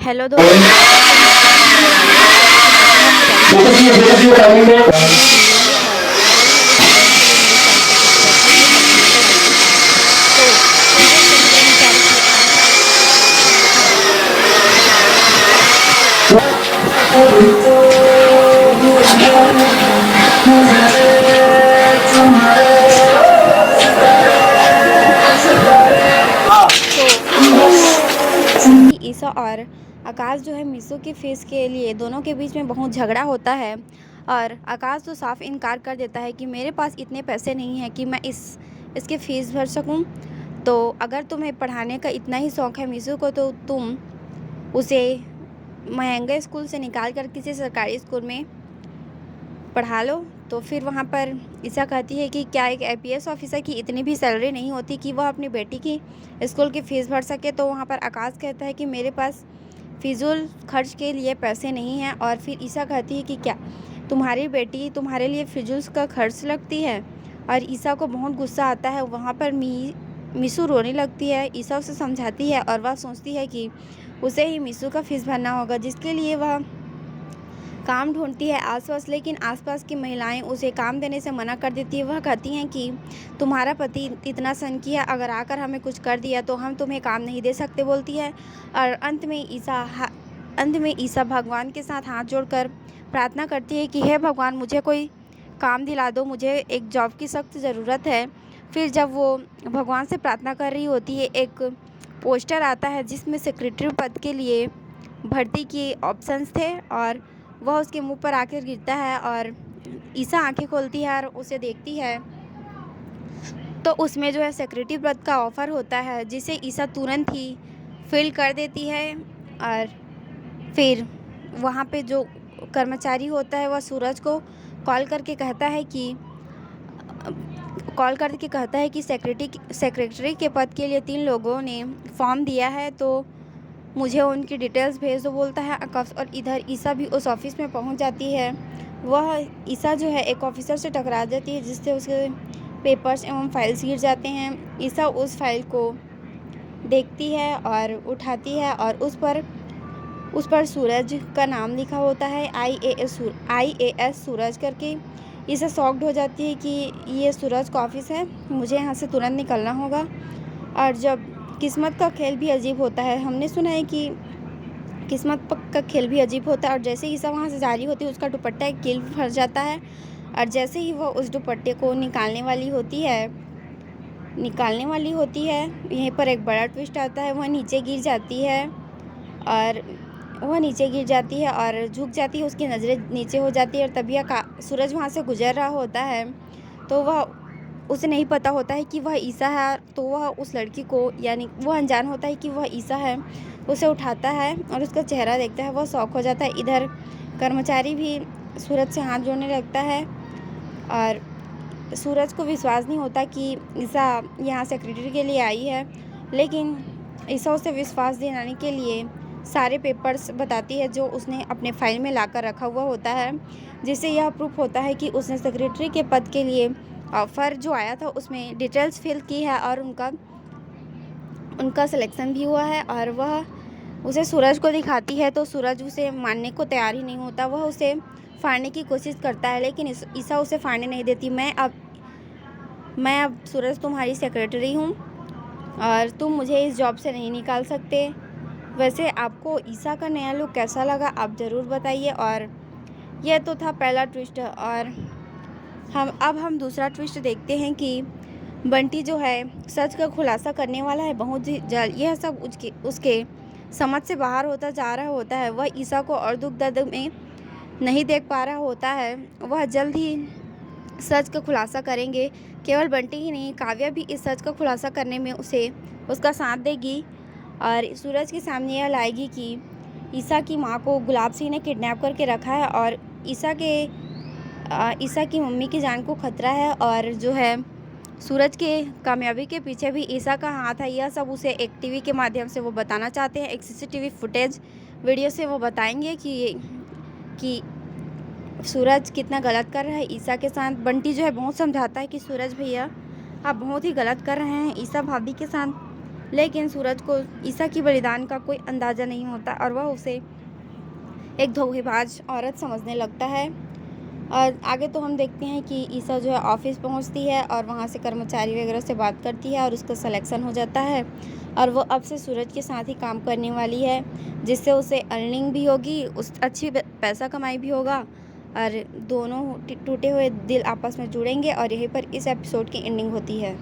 Hello दोस्तों, तो मैं आज आपके साथ सेल्फ मोटिवेशन के बारे में जानकारी मिलेंगे और नई नई चीज़ें के लिए मेरे चैनल को सब्सक्राइब कीजिए और घंटी को दबाइए। तो पूर्व कर्मचारी की आने वाले समय को समझना तो चलिए शुरू करते हैं। सबसे पहले तो ईसा का जन्म कब हुआ था? तो कि ईसा और आकाश जो है मीशो के फ़ेस के लिए दोनों के बीच में बहुत झगड़ा होता है और आकाश तो साफ इनकार कर देता है कि मेरे पास इतने पैसे नहीं हैं कि मैं इसकी फ़ीस भर सकूं। तो अगर तुम्हें पढ़ाने का इतना ही शौक़ है मीशो को, तो तुम उसे महंगे स्कूल से निकाल कर किसी सरकारी स्कूल में पढ़ा लो। तो फिर वहाँ पर ईसा कहती है कि क्या एक आईपीएस ऑफिसर की इतनी भी सैलरी नहीं होती कि वह अपनी बेटी की स्कूल की फ़ीस भर सके। तो वहाँ पर आकाश कहता है कि मेरे पास फिजूल खर्च के लिए पैसे नहीं हैं। और फिर ईसा कहती है कि क्या तुम्हारी बेटी तुम्हारे लिए फिजूल का खर्च लगती है। और ईसा को बहुत गुस्सा आता है। वहाँ पर मीशू रोने लगती है। ईसा उसे समझाती है और वह सोचती है कि उसे ही मीशू का फ़ीस भरना होगा, जिसके लिए वह काम ढूंढती है आसपास। लेकिन आसपास की महिलाएं उसे काम देने से मना कर देती है। वह कहती हैं कि तुम्हारा पति इतना सनकी है, अगर आकर हमें कुछ कर दिया तो हम तुम्हें काम नहीं दे सकते, बोलती है। और अंत में ईसा भगवान के साथ हाथ जोड़कर प्रार्थना करती है कि हे भगवान, मुझे कोई काम दिला दो, मुझे एक जॉब की सख्त ज़रूरत है। फिर जब वो भगवान से प्रार्थना कर रही होती है, एक पोस्टर आता है जिसमें सेक्रेटरी पद के लिए भर्ती के ऑप्शंस थे और वह उसके मुंह पर आकर गिरता है। और ईसा आंखें खोलती है और उसे देखती है, तो उसमें जो है सेक्रेटरी पद का ऑफ़र होता है, जिसे ईसा तुरंत ही फिल कर देती है। और फिर वहाँ पे जो कर्मचारी होता है वह सूरज को कॉल करके कहता है कि सेक्रेटरी के पद के लिए 3 लोगों ने फॉर्म दिया है, तो मुझे उनकी डिटेल्स भेज दो, बोलता है आकाश। और इधर ईसा भी उस ऑफ़िस में पहुंच जाती है। वह ईसा जो है एक ऑफिसर से टकरा जाती है, जिससे उसके पेपर्स एवं फाइल्स गिर जाते हैं। ईसा उस फाइल को देखती है और उठाती है और उस पर सूरज का नाम लिखा होता है, आईएएस सूरज करके। ईसा शॉक्ड हो जाती है कि ये सूरज का ऑफिस है, मुझे यहाँ से तुरंत निकलना होगा। और जब किस्मत का खेल भी अजीब होता है, हमने सुना है कि किस्मत का खेल भी अजीब होता है। और जैसे ही ईसा वहाँ से जारी होती है, उसका दुपट्टा एक कील फंस जाता है। और जैसे ही वह उस दुपट्टे को निकालने वाली होती है, यहीं पर एक बड़ा ट्विस्ट आता है। वह नीचे गिर जाती है और झुक जाती है, उसकी नज़रें नीचे हो जाती है। और तभी सूरज वहाँ से गुजर रहा होता है, तो उसे नहीं पता होता है कि वह ईसा है। तो वह उस लड़की को, यानी वो अनजान होता है कि वह ईसा है, उसे उठाता है और उसका चेहरा देखता है, वह शॉक हो जाता है। इधर कर्मचारी भी सूरज से हाथ जोड़ने लगता है और सूरज को विश्वास नहीं होता कि ईसा यहाँ सेक्रेटरी के लिए आई है। लेकिन ईसा उसे विश्वास दिलाने के लिए सारे पेपर्स बताती है जो उसने अपने फाइल में लाकर रखा हुआ होता है, जिससे यह प्रूफ होता है कि उसने सेक्रेटरी के पद के लिए ऑफ़र जो आया था उसमें डिटेल्स फिल की है और उनका सिलेक्शन भी हुआ है। और वह उसे सूरज को दिखाती है, तो सूरज उसे मानने को तैयार ही नहीं होता। वह उसे फाड़ने की कोशिश करता है, लेकिन ईसा उसे फाड़ने नहीं देती। मैं अब सूरज तुम्हारी सेक्रेटरी हूँ और तुम मुझे इस जॉब से नहीं निकाल सकते। वैसे आपको ईसा का नया लुक कैसा लगा, आप ज़रूर बताइए। और यह तो था पहला ट्विस्ट। और हम दूसरा ट्विस्ट देखते हैं कि बंटी जो है सच का खुलासा करने वाला है बहुत ही जल्द। यह सब उसके समझ से बाहर होता जा रहा होता है। वह ईसा को और दुख दर्द में नहीं देख पा रहा होता है। वह जल्द ही सच का खुलासा करेंगे। केवल बंटी ही नहीं, काव्या भी इस सच का खुलासा करने में उसका साथ देगी और सूरज के सामने यह लाएगी कि ईसा की माँ को गुलाब सिंह ने किडनैप करके रखा है और ईसा की मम्मी की जान को खतरा है। और जो है सूरज के कामयाबी के पीछे भी ईसा का हाथ है। यह सब उसे एक टीवी के माध्यम से वो बताना चाहते हैं, एक सीसीटीवी फुटेज वीडियो से वो बताएंगे कि सूरज कितना गलत कर रहा है ईसा के साथ। बंटी जो है बहुत समझाता है कि सूरज भैया आप बहुत ही गलत कर रहे हैं ईसा भाभी के साथ। लेकिन सूरज को ईसा की बलिदान का कोई अंदाज़ा नहीं होता और वह उसे एक धोखेबाज औरत समझने लगता है। और आगे तो हम देखते हैं कि ईसा जो है ऑफिस पहुंचती है और वहां से कर्मचारी वगैरह से बात करती है और उसका सिलेक्शन हो जाता है और वो अब से सूरज के साथ ही काम करने वाली है, जिससे उसे अर्निंग भी होगी, उस अच्छी पैसा कमाई भी होगा और दोनों टूटे हुए दिल आपस में जुड़ेंगे और यहीं पर इस एपिसोड की एंडिंग होती है।